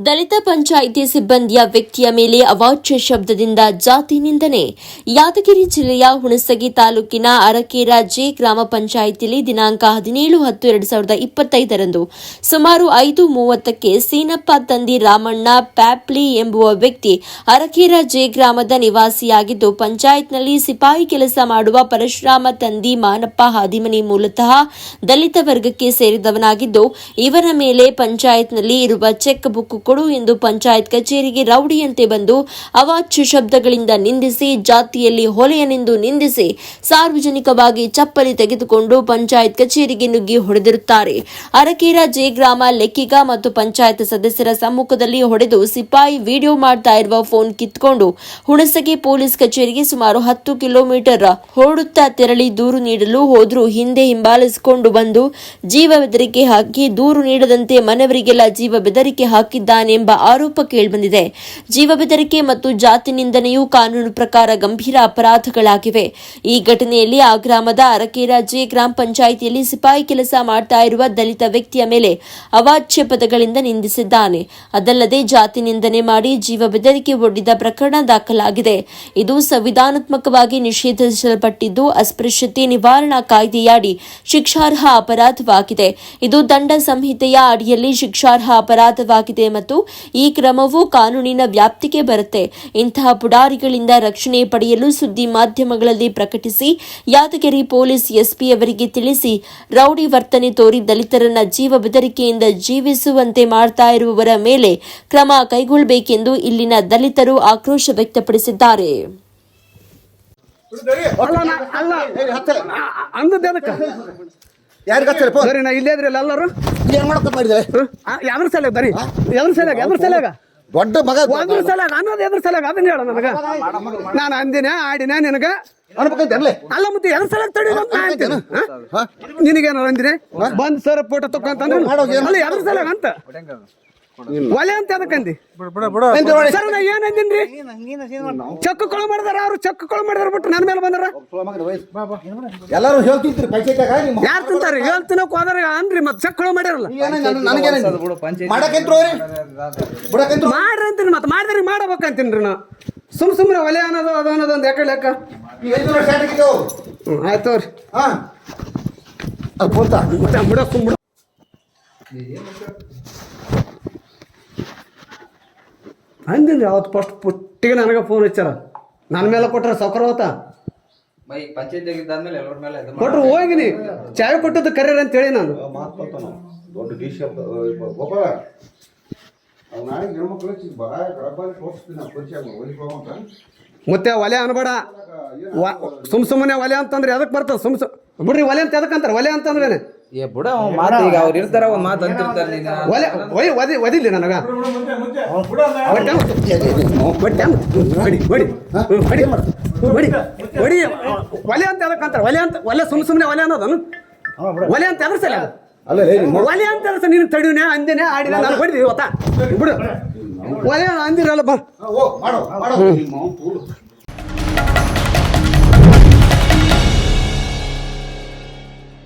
ದಲಿತ ಪಂಚಾಯಿತಿ ಸಿಬ್ಬಂದಿಯ ವ್ಯಕ್ತಿಯ ಮೇಲೆ ಅವಾಚ್ಯ ಶಬ್ದದಿಂದ ಜಾತಿ ನಿಂದನೆ. ಯಾದಗಿರಿ ಜಿಲ್ಲೆಯ ಹುಣಸಗಿ ತಾಲೂಕಿನ ಅರಕೇರ ಜೆ ಗ್ರಾಮ ಪಂಚಾಯಿತಿಯಲ್ಲಿ ದಿನಾಂಕ 17-10-2025 ಸುಮಾರು 5:30ಕ್ಕೆ ಸೀನಪ್ಪ ತಂದಿ ರಾಮಣ್ಣ ಪ್ಯಾಪ್ಲಿ ಎಂಬುವ ವ್ಯಕ್ತಿ ಅರಕೇರ ಜೆ ಗ್ರಾಮದ ನಿವಾಸಿಯಾಗಿದ್ದು, ಪಂಚಾಯತ್ನಲ್ಲಿ ಸಿಪಾಯಿ ಕೆಲಸ ಮಾಡುವ ಪರಶುರಾಮ ತಂದಿ ಮಾನಪ್ಪ ಹಾದಿಮನಿ ಮೂಲತಃ ದಲಿತ ವರ್ಗಕ್ಕೆ ಸೇರಿದವನಾಗಿದ್ದು, ಇವರ ಮೇಲೆ ಪಂಚಾಯತ್ನಲ್ಲಿ ಇರುವ ಚೆಕ್ ಬುಕ್ ಕೊಡು ಎಂದು ಪಂಚಾಯತ್ ಕಚೇರಿಗೆ ರೌಡಿಯಂತೆ ಬಂದು ಅವಾಚ್ಯ ಶಬ್ದಗಳಿಂದ ನಿಂದಿಸಿ, ಜಾತಿಯಲ್ಲಿ ಹೊಲೆಯನೆಂದು ನಿಂದಿಸಿ ಸಾರ್ವಜನಿಕವಾಗಿ ಚಪ್ಪಲಿ ತೆಗೆದುಕೊಂಡು ಪಂಚಾಯತ್ ಕಚೇರಿಗೆ ನುಗ್ಗಿ ಹೊಡೆದಿರುತ್ತಾರೆ. ಅರಕೇರ ಜೆ ಗ್ರಾಮ ಲೆಕ್ಕಿಗ ಮತ್ತು ಪಂಚಾಯತ್ ಸದಸ್ಯರ ಸಮ್ಮುಖದಲ್ಲಿ ಹೊಡೆದು ಸಿಪಾಯಿ ವಿಡಿಯೋ ಮಾಡ್ತಾ ಇರುವ ಫೋನ್ ಕಿತ್ಕೊಂಡು ಹುಣಸಗಿ ಪೊಲೀಸ್ ಕಚೇರಿಗೆ ಸುಮಾರು 10 ಕಿಲೋಮೀಟರ್ ಹೊರಡುತ್ತಾ ತೆರಳಿ ದೂರು ನೀಡಲು ಹೋದ್ರೂ ಹಿಂದೆ ಹಿಂಬಾಲಿಸಿಕೊಂಡು ಬಂದು ಜೀವ ಬೆದರಿಕೆ ಹಾಕಿ ದೂರು ನೀಡದಂತೆ ಮನೆಯವರಿಗೆಲ್ಲ ಜೀವ ಬೆದರಿಕೆ ಹಾಕಿದ್ದಾನೆಂಬ ಆರೋಪ ಕೇಳಿಬಂದಿದೆ. ಜೀವ ಬೆದರಿಕೆ ಮತ್ತು ಜಾತಿ ನಿಂದನೆಯು ಕಾನೂನು ಪ್ರಕಾರ ಗಂಭೀರ ಅಪರಾಧಗಳಾಗಿವೆ. ಈ ಘಟನೆಯಲ್ಲಿ ಆ ಗ್ರಾಮದ ಅರಕೇರ ಜೆ ಗ್ರಾಮ ಪಂಚಾಯಿತಿಯಲ್ಲಿ ಸಿಪಾಯಿ ಕೆಲಸ ಮಾಡ್ತಾ ಇರುವ ದಲಿತ ವ್ಯಕ್ತಿಯ ಮೇಲೆ ಅವಾಚ್ಯ ಪದಗಳಿಂದ ನಿಂದಿಸಿದ್ದಾನೆ. ಅದಲ್ಲದೆ ಜಾತಿ ನಿಂದನೆ ಮಾಡಿ ಜೀವ ಬೆದರಿಕೆ ಒಡ್ಡಿದ ಪ್ರಕರಣ ದಾಖಲಾಗಿದೆ. ಇದು ಸಂವಿಧಾನಾತ್ಮಕವಾಗಿ ನಿಷೇಧಿಸಲ್ಪಟ್ಟಿದ್ದು, ಅಸ್ಪೃಶ್ಯತೆ ನಿವಾರಣಾ ಕಾಯ್ದೆಯಡಿ ಶಿಕ್ಷಾರ್ಹ ಅಪರಾಧವಾಗಿದೆ. ಇದು ದಂಡ ಸಂಹಿತೆಯ ಅಡಿಯಲ್ಲಿ ಶಿಕ್ಷಾರ್ಹ ಅಪರಾಧವಾಗಿದೆ ಮತ್ತು ಈ ಕ್ರಮವು ಕಾನೂನಿನ ವ್ಯಾಪ್ತಿಗೆ ಬರುತ್ತೆ. ಇಂತಹ ಪುಡಾರಿಗಳಿಂದ ರಕ್ಷಣೆ ಪಡೆಯಲು ಸುದ್ದಿ ಮಾಧ್ಯಮಗಳಲ್ಲಿ ಪ್ರಕಟಿಸಿ ಯಾದಗಿರಿ ಪೊಲೀಸ್ ಎಸ್ಪಿ ಅವರಿಗೆ ತಿಳಿಸಿ ರೌಡಿ ವರ್ತನೆ ತೋರಿ ದಲಿತರನ್ನ ಜೀವ ಬೆದರಿಕೆಯಿಂದ ಜೀವಿಸುವಂತೆ ಮಾಡ್ತಾ ಇರುವವರ ಮೇಲೆ ಕ್ರಮ ಕೈಗೊಳ್ಳಬೇಕೆಂದು ಇಲ್ಲಿನ ದಲಿತರು ಆಕ್ರೋಶ ವ್ಯಕ್ತಪಡಿಸಿದ್ದಾರೆ. ಎಲ್ಲರೂ ಏನ್ ಮಾಡಕ್ ಮಾಡಿದ್ರೆ ಯಾವ್ದ್ರ ಸಲ ಬರೀ ಎದ್ರ ಸಲ ದೊಡ್ಡ ಮಗ ಅನ್ನೋದು ಎದ್ರ ಸಲ ಅದನ್ನ ಹೇಳ ನನಗ. ನಾನು ಅಂದಿನ ಆಡಿನ ನಿನಗ ಅಲ್ಲ ಮತ್ತೆ ಎದ್ರ ಸಲ ತಡಿ ನಿನಗೇನ ಅಂದಿನಿ ಬಂದ್ ಸರ್ ಫೋಟೋ ತಕೊಂತಂದ್ರೆ ಅಲ್ಲ ಎದ್ರ ಸಲ ಅಂತ ಒಲೆ ಅಂತ ಅದಕ್ಕಂದಿ ಸರ್ ನಾ ಏನ್ ಅಂದಿನ್ರಿ? ಚೆಕ್ ಕೊಳ ಮಾಡಿದಾರ, ಅವ್ರು ಚೆಕ್ ಕೊಳ ಮಾಡಿದಾರ ಬಿಟ್ಟು ನನ್ನ ಮೇಲೆ ಬಂದಾರ. ಎಲ್ಲಾರು ಹೇಳ್ತಿದ್ರಿ ಪಂಚಾಯತ್ಯಾಗ ಯಾರು ತಿಂತಾರ ಹೇಳ್ತಿನಕ್ ಹೋದ್ರ ಅನ್ರಿ ಮತ್ ಚೆಕ್ ಕೊಳ ಮಾಡ್ಯಾರಲ್ಲ ಮಾಡ್ರಿ ಅಂತೀನಿ. ಮತ್ ಮಾಡಿದ್ರಿ ಮಾಡಬೇಕಂತೀನ್ರಿ ನಾ. ಸುಮ್ಮನೆ ಒಲೆ ಅನ್ನೋದು ಅದು ಅನ್ನೋದು ಒಂದು ಯಾಕೆ ಲೆಕ್ಕ ಆಯ್ತು ರೀ ಬಿಡ ಸುಮ್ಬಿಡ. ಅಂದಿನ್ರಿ ಅವತ್ತು ಫಸ್ಟ್ ಪುಟ್ಟಿಗೆ ನನಗೆ ಫೋನ್ ಹಚ್ಚಾರ. ನನ್ನ ಮೇಲೆ ಕೊಟ್ರ ಸೌಕರ್ ಹೋತ ಕೊಟ್ರು ಹೋಗಿನಿ ಚಾಯ್ ಕೊಟ್ಟದ್ದು ಕರೀರ್ ಅಂತ ಹೇಳಿ ನಾನು ಮತ್ತೆ ಒಲೆ ಅನ್ಬೇಡ. ಸುಮ್ಮನೆ ಒಲೆ ಅಂತಂದ್ರೆ ಎದಕ್ ಬರ್ತದ? ಬಿಡ್ರಿ ಒಲೆ ಅಂತ ಎದಕ್ಕಂತಾರ? ಒಲೆ ಅಂತಂದ್ರೇನೆ ಒದಿಲ್ಲ ನನಗ ಒಲೆ ಅಂತ ಎದಕ್ಕಂತಾರ? ಒಲೆ ಅಂತ ಒಲೆ ಸುಮ್ಮನೆ ಒಲೆ ಅನ್ನೋದನು ಒಲೆ ಅಂತ ಎದ್ರ ಸಲ ಒಲೆ ಅಂತ ಎದ್ರ ನೀನು ತಡಿನೇ ಅಂದಿನೇ ಆಡಿನ ನಾನು ಹೊಡಿದೀವಿ ಇವತ್ತ ಬಿಡು ಒಲೆ ಅಂದಿರಲ್ಲ ಬಾ